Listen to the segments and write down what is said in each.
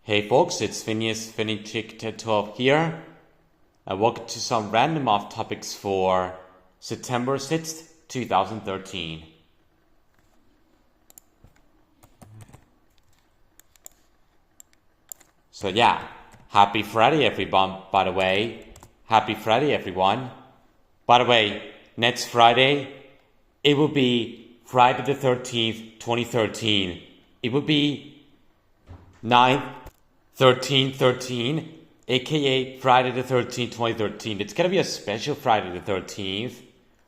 Hey folks, it's Phineas Chick12 here. Welcome to some random off topics for September 6th, 2013. So yeah, happy Friday everyone, by the way. Happy Friday everyone. By the way, next Friday, it will be Friday the 13th, 2013. It will be 9/13/13, aka Friday the 13th, 2013. It's gonna be a special Friday the 13th.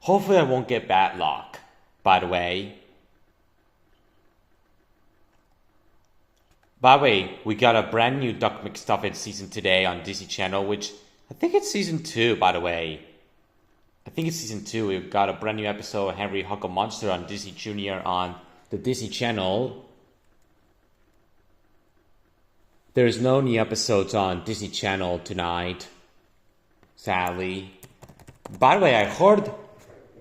Hopefully I won't get bad luck, by the way. By the way, we got a brand new Duck McStuffin season today on Disney Channel, which I think it's season 2, by the way. I think it's season 2. We've got a brand new episode of Henry Huckle Monster on Disney Junior on the Disney Channel. There's no new episodes on Disney Channel tonight, sadly. By the way, I heard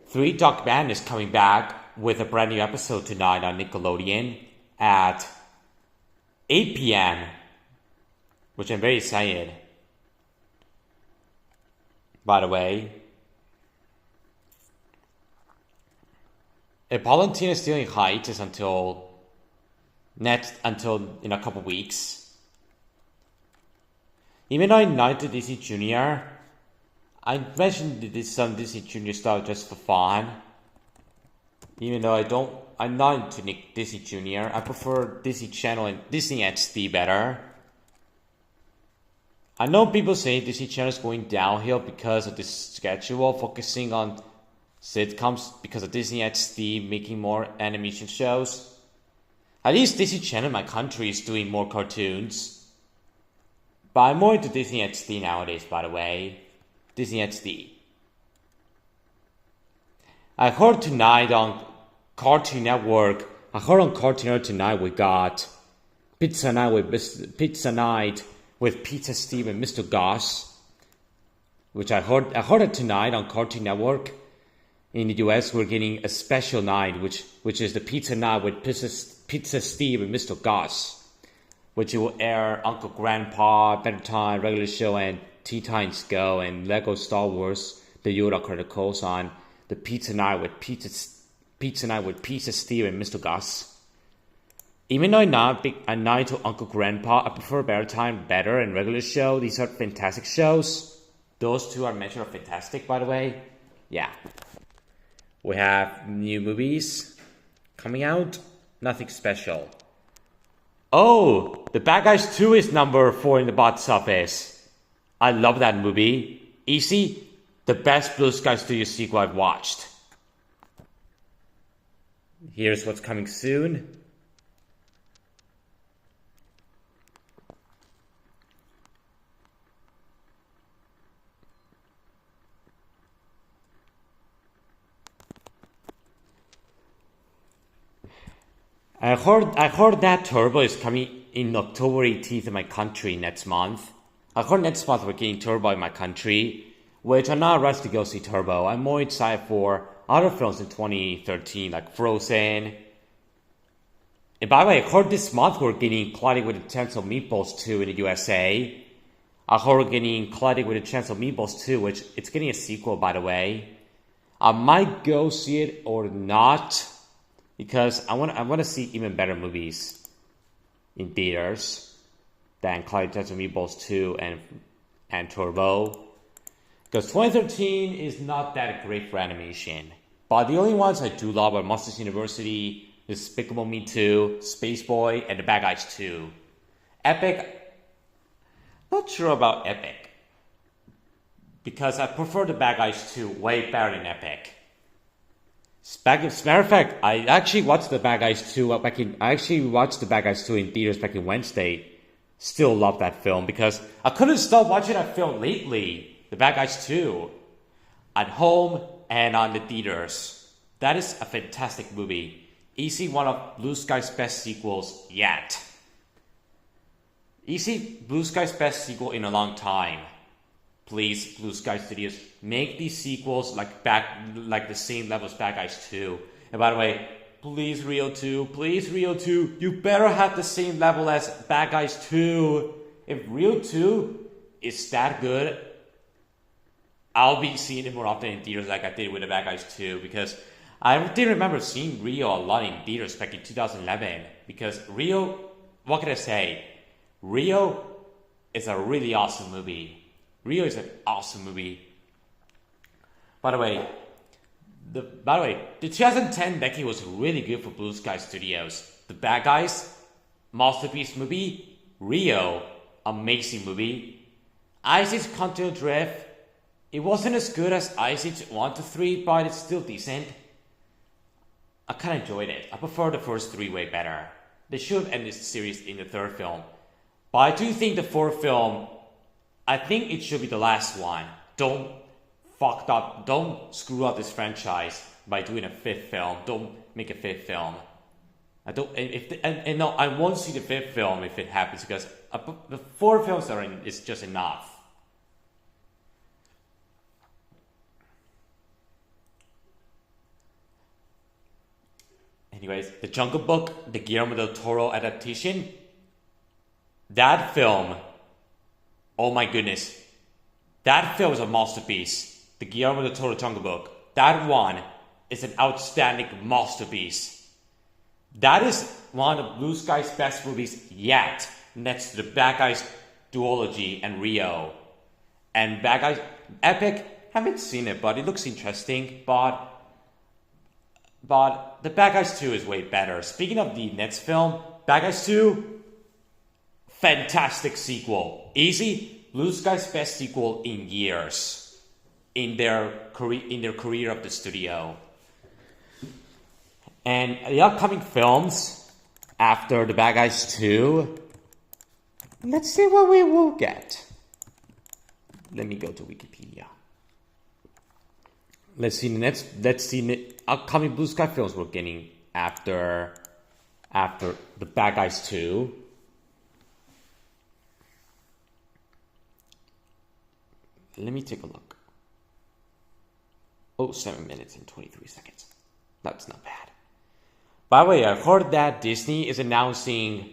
Three Dog Man is coming back with a brand new episode tonight on Nickelodeon at 8 p.m., which I'm very excited. By the way, Palantir is still in hiatus until in a couple weeks. Even though I'm not to Disney Junior, I mentioned some Disney Junior stuff just for fun. Even though I'm not into Disney Junior, I prefer Disney Channel and Disney XD better. I know people say Disney Channel is going downhill because of this schedule focusing on sitcoms because of Disney XD making more animation shows. At least Disney Channel in my country is doing more cartoons. But I'm more into Disney XD nowadays, by the way. Disney XD. I heard tonight on Cartoon Network. Tonight we got Pizza Night with Pizza Steve and Mr. Goss, which I heard it tonight on Cartoon Network. In the US, we're getting a special night, which is the Pizza Night with Pizza Steve and Mr. Goss, which will air Uncle Grandpa, Better Time, Regular Show, and Tea Times Go, and Lego Star Wars, the Yoda Chronicles on the Pizza Night with Pizza Steve and Mr. Goss. Even though I'm not into Uncle Grandpa, I prefer Better Time better and Regular Show. These are fantastic shows. Those two are mentioned are fantastic, by the way. Yeah. We have new movies coming out. Nothing special. Oh, The Bad Guys 2 is number 4 in the box office. I love that movie. Easy, the best Blue Sky Studio sequel I've watched. Here's what's coming soon. I heard that Turbo is coming in October 18th in my country next month. I heard next month we're getting Turbo in my country, which I'm not rushed to go see Turbo. I'm more excited for other films in 2013, like Frozen. And by the way, I heard this month we're getting Colliding with the Chance of Meatballs 2 in the USA. I heard we're getting Colliding with the Chance of Meatballs 2, which it's getting a sequel, by the way. I might go see it or not, because I want to see even better movies in theaters than Colliding with the Chance of Meatballs 2 and Turbo. Because 2013 is not that great for animation. But the only ones I do love are Monsters University, Despicable Me 2, Space Boy, and The Bad Guys 2. Epic, not sure about Epic. Because I prefer The Bad Guys 2 way better than Epic. As a matter of fact, I actually watched The Bad Guys 2 in theaters back in Wednesday. Still love that film because I couldn't stop watching that film lately. The Bad Guys 2. At home and on the theaters. That is a fantastic movie. Easy one of Blue Sky's best sequels yet. Easy Blue Sky's best sequel in a long time. Please, Blue Sky Studios, make these sequels like the same level as Bad Guys 2. And by the way, please Rio 2, please Rio 2, you better have the same level as Bad Guys 2. If Rio 2 is that good, I'll be seeing it more often in theaters like I did with the Bad Guys 2, because I did remember seeing Rio a lot in theaters back in 2011, because Rio, what can I say? Rio is a really awesome movie. Rio is an awesome movie. By the way, the 2010 decade was really good for Blue Sky Studios. The Bad Guys, masterpiece movie. Rio, amazing movie. Ice Age Continental Drift, it wasn't as good as Ice Age 1 to 3, but it's still decent. I kind of enjoyed it. I prefer the first three way better. They should have ended this series in the third film. But I do think the fourth film, I think it should be the last one. Don't screw up this franchise by doing a fifth film. Don't make a fifth film. I won't see the fifth film if it happens, because the four films are in is just enough. Anyways, The Jungle Book, the Guillermo del Toro adaptation, that film, oh my goodness, that film is a masterpiece. The Guillermo del Toro Jungle Book, that one is an outstanding masterpiece. That is one of Blue Sky's best movies yet, next to the Bad Guys duology and Rio. And Bad Guys Epic, haven't seen it, but it looks interesting. But the Bad Guys 2 is way better. Speaking of the next film, Bad Guys 2, fantastic sequel. Easy, Blue Sky's best sequel in years. In their career of the studio. And the upcoming films after the Bad Guys 2, let's see what we will get. Let me go to Wikipedia. Let's see the upcoming Blue Sky films we're getting after the Bad Guys 2. Let me take a look. 7 minutes and 23 seconds. That's not bad. By the way, I heard that Disney is announcing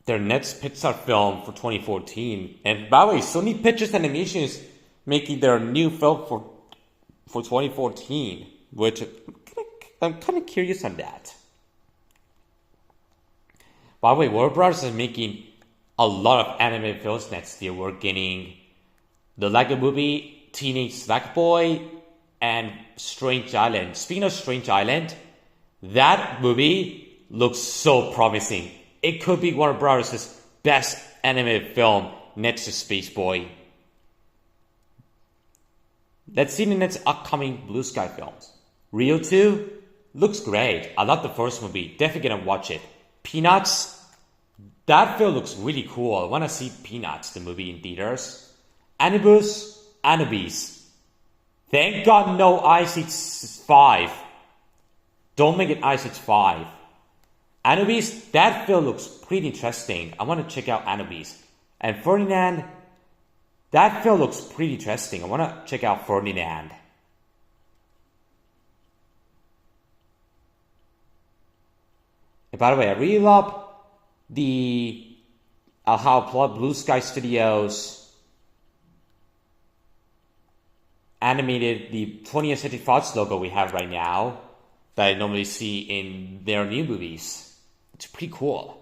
their next Pixar film for 2014. And by the way, Sony Pictures Animation is making their new film for 2014, which I'm kind of curious on that. By the way, Warner Bros. Is making a lot of animated films next year. We're getting the Lego Movie, Teenage Slack Boy, and Strange Island. Speaking of Strange Island, that movie looks so promising. It could be Warner Bros.' best animated film next to Space Boy. Let's see the next upcoming Blue Sky films. Rio 2 looks great. I love the first movie. Definitely gonna watch it. Peanuts, that film looks really cool. I wanna see Peanuts, the movie, in theaters. Anubis. Thank God no Ice Age 5. Don't make it Ice Age 5. Anubis, that film looks pretty interesting. I want to check out Anubis. And Ferdinand, that film looks pretty interesting. I want to check out Ferdinand. And by the way, I really love how Blue Sky Studios animated the 20th Century Fox logo we have right now that I normally see in their new movies. It's pretty cool.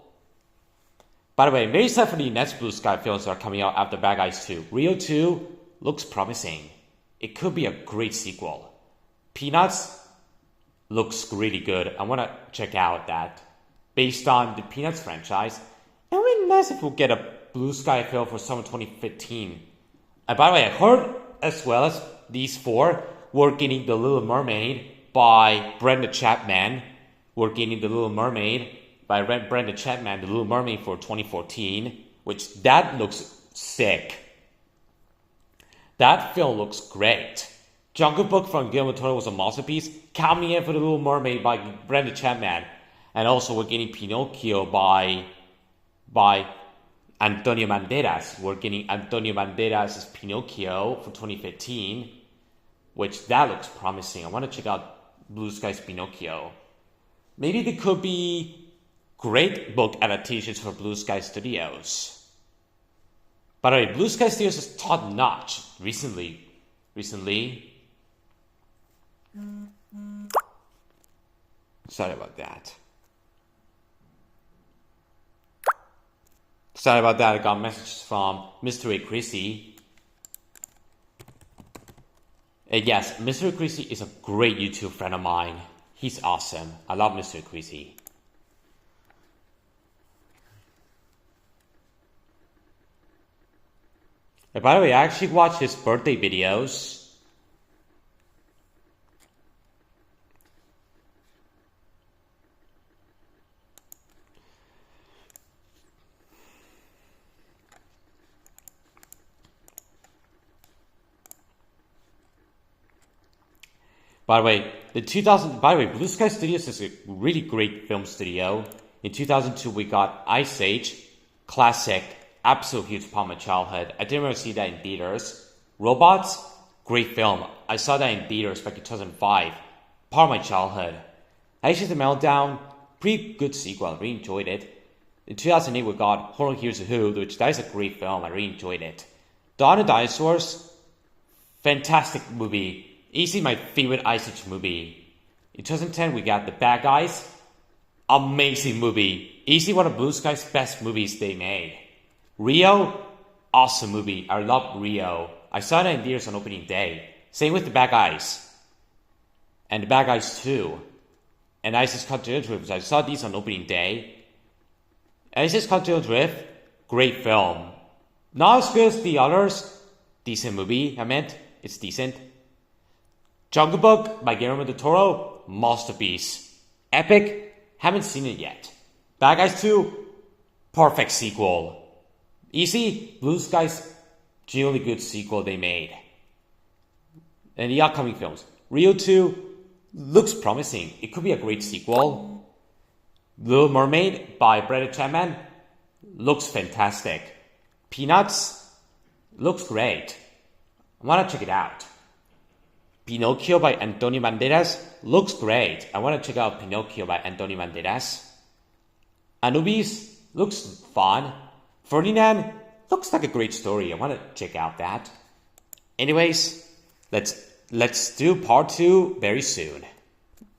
By the way, I'm very excited for the next Blue Sky films that are coming out after Bad Guys 2. Rio 2 looks promising. It could be a great sequel. Peanuts looks really good. I want to check out that. Based on the Peanuts franchise, it would be nice if we'll get a Blue Sky film for summer 2015. And by the way, I heard as well as these four, we're getting The Little Mermaid by Brenda Chapman. We're getting The Little Mermaid by Brenda Chapman, The Little Mermaid for 2014, which that looks sick. That film looks great. Jungle Book from Guillermo del Toro was a masterpiece. Count me in for The Little Mermaid by Brenda Chapman. And also we're getting Pinocchio by Antonio Banderas. We're getting Antonio Banderas' Pinocchio for 2015, which that looks promising. I want to check out Blue Sky's Pinocchio. Maybe there could be great book adaptations for Blue Sky Studios. By the way, Blue Sky Studios is top notch recently. Sorry about that. I got messages from Mystery Chrissy. Yes, Mystery Chrissy is a great YouTube friend of mine. He's awesome. I love Mystery Chrissy. And by the way, I actually watched his birthday videos. By the way, Blue Sky Studios is a really great film studio. In 2002, we got Ice Age, classic, absolute huge part of my childhood. I didn't really see that in theaters. Robots, great film. I saw that in theaters back in 2005. Part of my childhood. Ashes of Meltdown, pretty good sequel. I really enjoyed it. In 2008, we got Horror Hears a Who, which that is a great film. I really enjoyed it. Dawn of Dinosaurs, fantastic movie. Easily my favorite Ice Age movie. In 2010, we got The Bad Guys. Amazing movie. Easily one of Blue Sky's best movies they made. Rio, awesome movie. I love Rio. I saw it in theaters on opening day. Same with The Bad Guys. And The Bad Guys 2. And Isis Continental Drift. I saw these on opening day. Isis Continental Drift, great film. Not as good as the others. Decent movie, I meant. It's decent. Jungle Book by Guillermo del Toro, masterpiece. Epic, haven't seen it yet. Bad Guys 2, perfect sequel. Easy, Blue Sky's genuinely good sequel they made. And the upcoming films. Rio 2 looks promising. It could be a great sequel. Little Mermaid by Brett Chapman looks fantastic. Peanuts looks great. I want to check it out. Pinocchio by Antonio Banderas looks great. I want to check out Pinocchio by Antonio Banderas. Anubis looks fun. Ferdinand looks like a great story. I want to check out that. Anyways, let's do part 2 very soon.